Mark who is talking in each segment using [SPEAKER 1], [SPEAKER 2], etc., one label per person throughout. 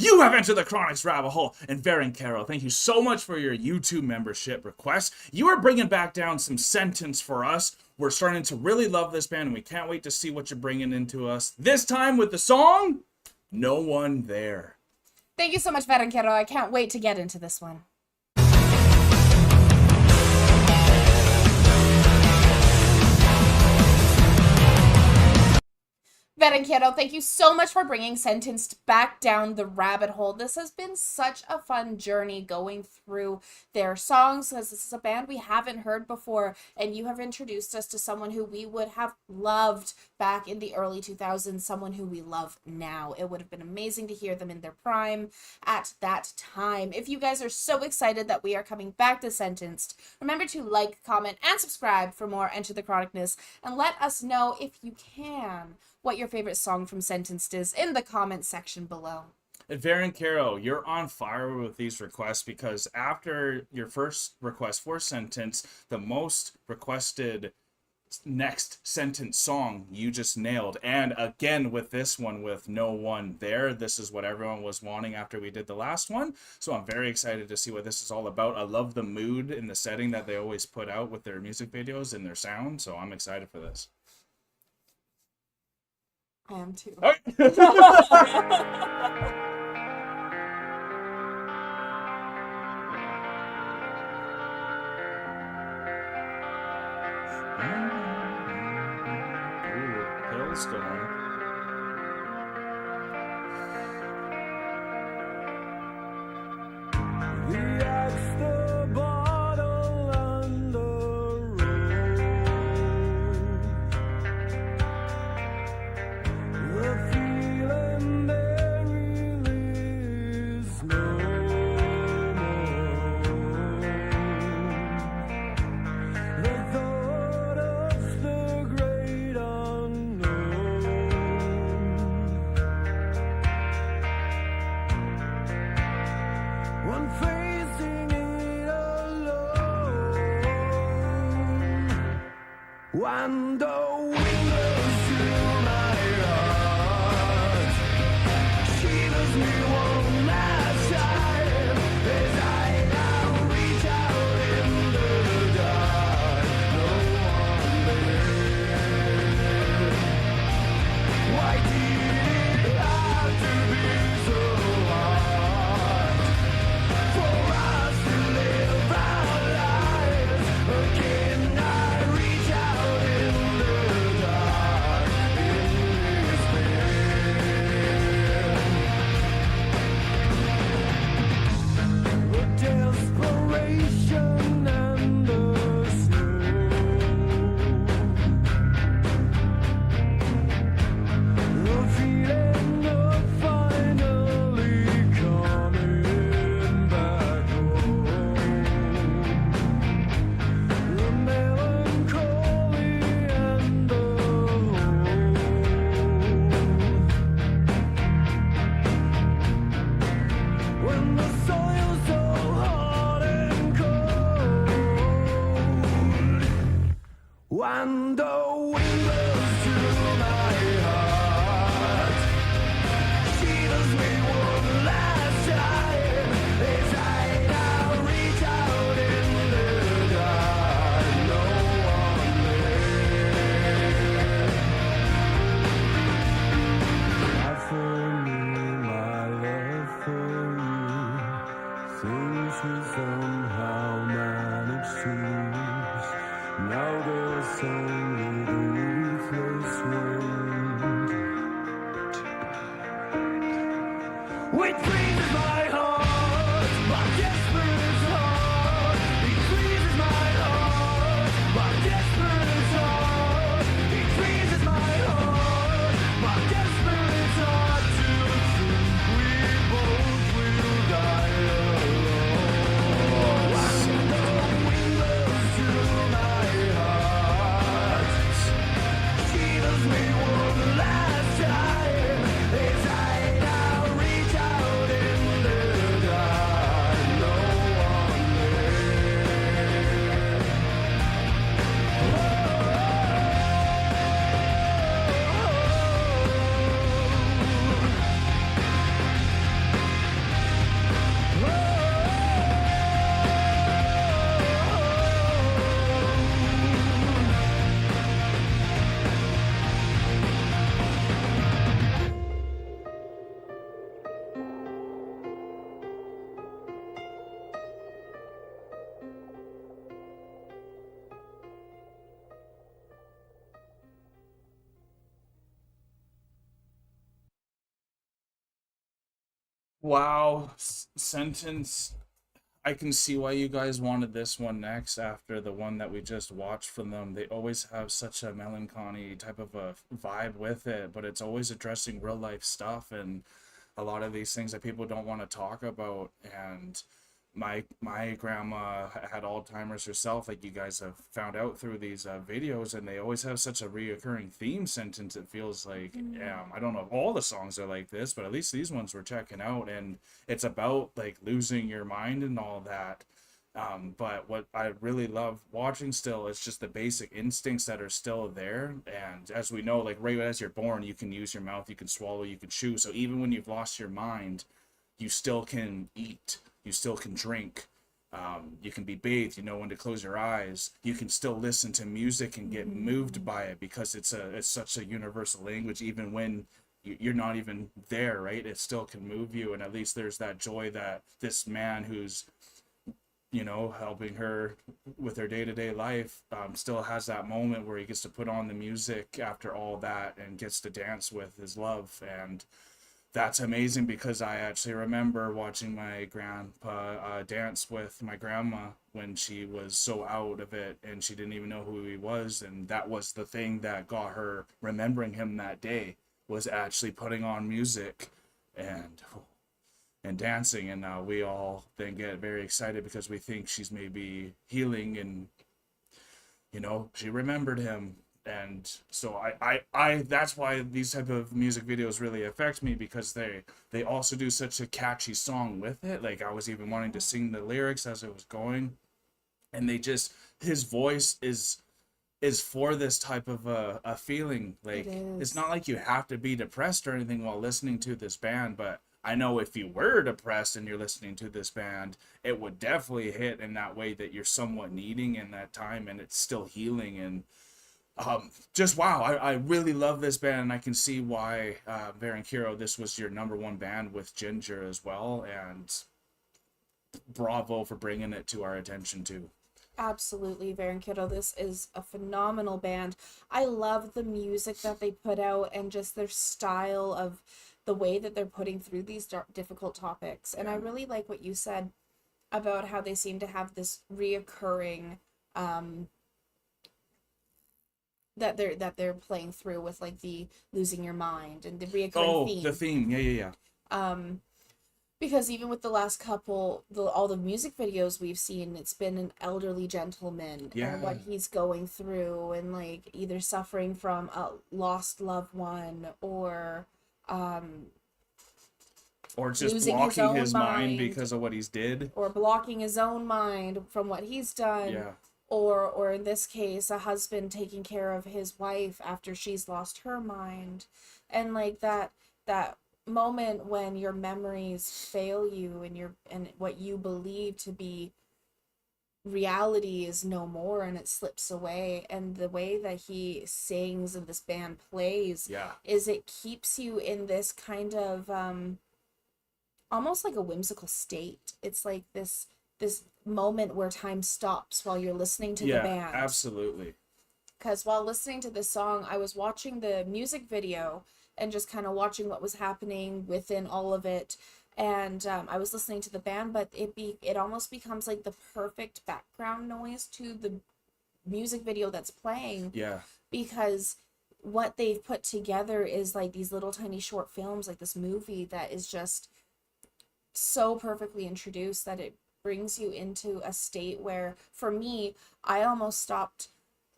[SPEAKER 1] You have entered the Chronic's rabbit hole. And Varen Carroll, thank you so much for your YouTube membership request. You are bringing back down some sentence for us. We're starting to really love this band, and we can't wait to see what you're bringing into us. This time with the song, No One There.
[SPEAKER 2] Thank you so much, Varen Carroll. I can't wait to get into this one. Veranquero, thank you so much for bringing Sentenced back down the rabbit hole. This has been such a fun journey going through their songs, because this is a band we haven't heard before, and you have introduced us to someone who we would have loved back in the early 2000s, someone who we love now. It would have been amazing to hear them in their prime at that time. If you guys are so excited that we are coming back to Sentenced, remember to like, comment, and subscribe for more Enter the Chronicness, and let us know, if you can, what your favorite song from Sentenced is in the comment section below.
[SPEAKER 1] And Varen Carroll, you're on fire with these requests, because after your first request for Sentence, the most requested next Sentence song you just nailed. And again with this one, with No One There, this is what everyone was wanting after we did the last one. So I'm very excited to see what this is all about. I love the mood and the setting that they always put out with their music videos and their sound, so I'm excited for this.
[SPEAKER 2] I am too.
[SPEAKER 1] Hailstorm.
[SPEAKER 3] The axe, the bottle, and the road. The feeling there really is no more. The thought of the great unknown. One facing it alone. When the wind blows through my heart, shivers me one last time as I now reach out in the dark. No one there. Why did it have to be so hard for us to live our lives again? I reach out in the dark in despair. The desperation and the snow. The feeling of finally coming back home. The melancholy and the hope. When the soil's so hard and cold. When the wind blows through my heart, shivers me one last time as I now reach out in the dark. No one there. I knew my love for you, things we somehow managed to lose. Now there's only the ruthless wind. It freezes my heart, my desperate heart. It freezes my heart, my desperate heart. It freezes my heart, my desperate heart. To think we both will die alone. When the wind blows through my heart, shivers me one last time as I now reach out in
[SPEAKER 1] Wow, sentence. I can see why you guys wanted this one next after the one that we just watched from them. They always have such a melancholy type of a vibe with it, but it's always addressing real life stuff and a lot of these things that people don't want to talk about. And my grandma had Alzheimer's herself, like you guys have found out through these videos, and they always have such a reoccurring theme sentence. It feels like, I don't know if all the songs are like this, but at least these ones we're checking out, and it's about like losing your mind and all that. But what I really love watching still is just the basic instincts that are still there. And as we know, like right as you're born, you can use your mouth, you can swallow, you can chew. So even when you've lost your mind, you still can eat, you still can drink, you can be bathed, you know when to close your eyes, you can still listen to music and get moved by it because it's such a universal language. Even when you're not even there, right, it still can move you. And at least there's that joy that this man who's, you know, helping her with her day-to-day life, still has that moment where he gets to put on the music after all that and gets to dance with his love. And that's amazing because I actually remember watching my grandpa dance with my grandma when she was so out of it and she didn't even know who he was. And that was the thing that got her remembering him that day, was actually putting on music and dancing. And we all then get very excited because we think she's maybe healing, and you know, she remembered him. And so I that's why these type of music videos really affect me, because they also do such a catchy song with it. Like I was even wanting to sing the lyrics as it was going, and they just, his voice is for this type of a feeling. Like it's not like you have to be depressed or anything while listening to this band, but I know if you were depressed and you're listening to this band, it would definitely hit in that way that you're somewhat needing in that time, and it's still healing. And just wow, I really love this band, and I can see why Baron Kiro, this was your number one band with Ginger as well, and bravo for bringing it to our attention too.
[SPEAKER 2] Absolutely, Baron Kiddo. This is a phenomenal band. I love the music that they put out and just their style of the way that they're putting through these difficult topics. And I really like what you said about how they seem to have this reoccurring that they're playing through with like the losing your mind and the reoccurring theme.
[SPEAKER 1] The theme, yeah.
[SPEAKER 2] Because even with the last couple, all the music videos we've seen, it's been an elderly gentleman and what he's going through, and like either suffering from a lost loved one
[SPEAKER 1] or just
[SPEAKER 2] losing
[SPEAKER 1] blocking his mind
[SPEAKER 2] mind
[SPEAKER 1] because of what he's did.
[SPEAKER 2] or blocking his own mind from what he's done.
[SPEAKER 1] Yeah.
[SPEAKER 2] Or in this case, a husband taking care of his wife after she's lost her mind. And like that moment when your memories fail you and what you believe to be reality is no more and it slips away. And the way that he sings and this band plays is it keeps you in this kind of almost like a whimsical state. It's like this moment where time stops while you're listening to the band.
[SPEAKER 1] Absolutely.
[SPEAKER 2] Because while listening to this song, I was watching the music video and just kind of watching what was happening within all of it. And I was listening to the band, but it almost becomes like the perfect background noise to the music video that's playing.
[SPEAKER 1] Yeah.
[SPEAKER 2] Because what they've put together is like these little tiny short films, like this movie that is just so perfectly introduced that it brings you into a state where, for me, I almost stopped.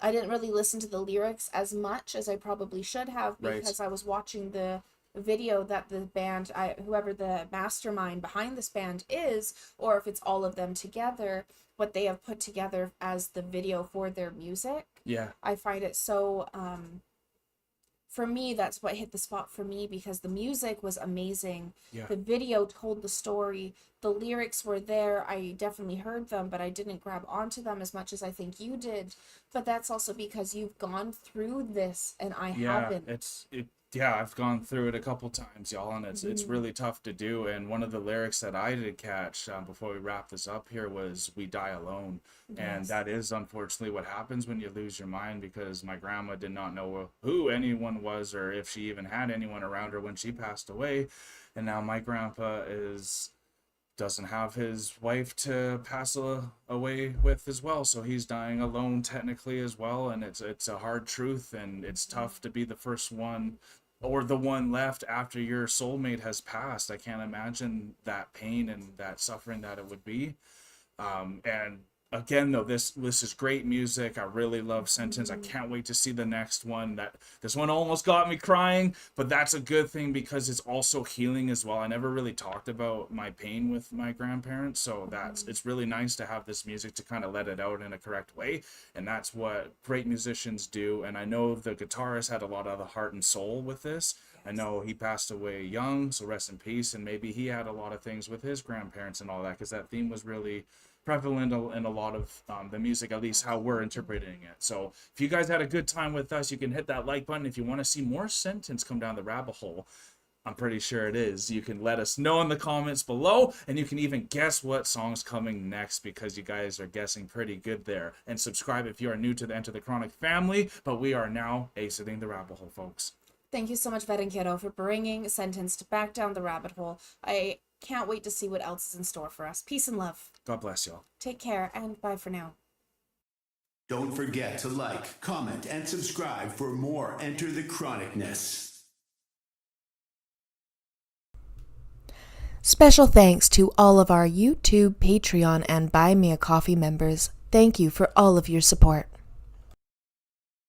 [SPEAKER 2] I didn't really listen to the lyrics as much as I probably should have, because I was watching the video that the band, whoever the mastermind behind this band is, or if it's all of them together, what they have put together as the video for their music.
[SPEAKER 1] Yeah.
[SPEAKER 2] I find it so, for me, that's what hit the spot for me, because the music was amazing.
[SPEAKER 1] Yeah.
[SPEAKER 2] The video told the story. The lyrics were there. I definitely heard them, but I didn't grab onto them as much as I think you did. But that's also because you've gone through this and I haven't.
[SPEAKER 1] Yeah, I've gone through it a couple times, y'all, and it's really tough to do. And one of the lyrics that I did catch before we wrap this up here was "We die alone," and
[SPEAKER 2] Yes.
[SPEAKER 1] that is unfortunately what happens when you lose your mind. Because my grandma did not know who anyone was or if she even had anyone around her when she passed away, and now my grandpa is doesn't have his wife to pass away with as well, so he's dying alone technically as well, and it's a hard truth, and it's tough to be the first one or the one left after your soulmate has passed. I can't imagine that pain and that suffering that it would be. And again, though, this is great music. I really love Sentence. I can't wait to see the next one. That this one almost got me crying, but that's a good thing because it's also healing as well. I never really talked about my pain with my grandparents, so it's really nice to have this music to kind of let it out in a correct way, and that's what great musicians do. And I know the guitarist had a lot of the heart and soul with this. I know he passed away young, so rest in peace, and maybe he had a lot of things with his grandparents and all that, because that theme was really prevalent in a lot of the music, at least how we're interpreting it. So if you guys had a good time with us, you can hit that like button. If you want to see more Sentence come down the rabbit hole, I'm pretty sure it is, you can let us know in the comments below, and you can even guess what song's coming next, because you guys are guessing pretty good there. And subscribe if you are new to the Enter the Chronic family, but we are now exiting the rabbit hole, folks.
[SPEAKER 2] Thank you so much, Vet and Kiddo, for bringing Sentenced back down the rabbit hole. I can't wait to see what else is in store for us. Peace and love.
[SPEAKER 1] God bless y'all.
[SPEAKER 2] Take care, and bye for now.
[SPEAKER 4] Don't forget to like, comment, and subscribe for more Enter the Chronicness.
[SPEAKER 5] Special thanks to all of our YouTube, Patreon, and Buy Me a Coffee members. Thank you for all of your support.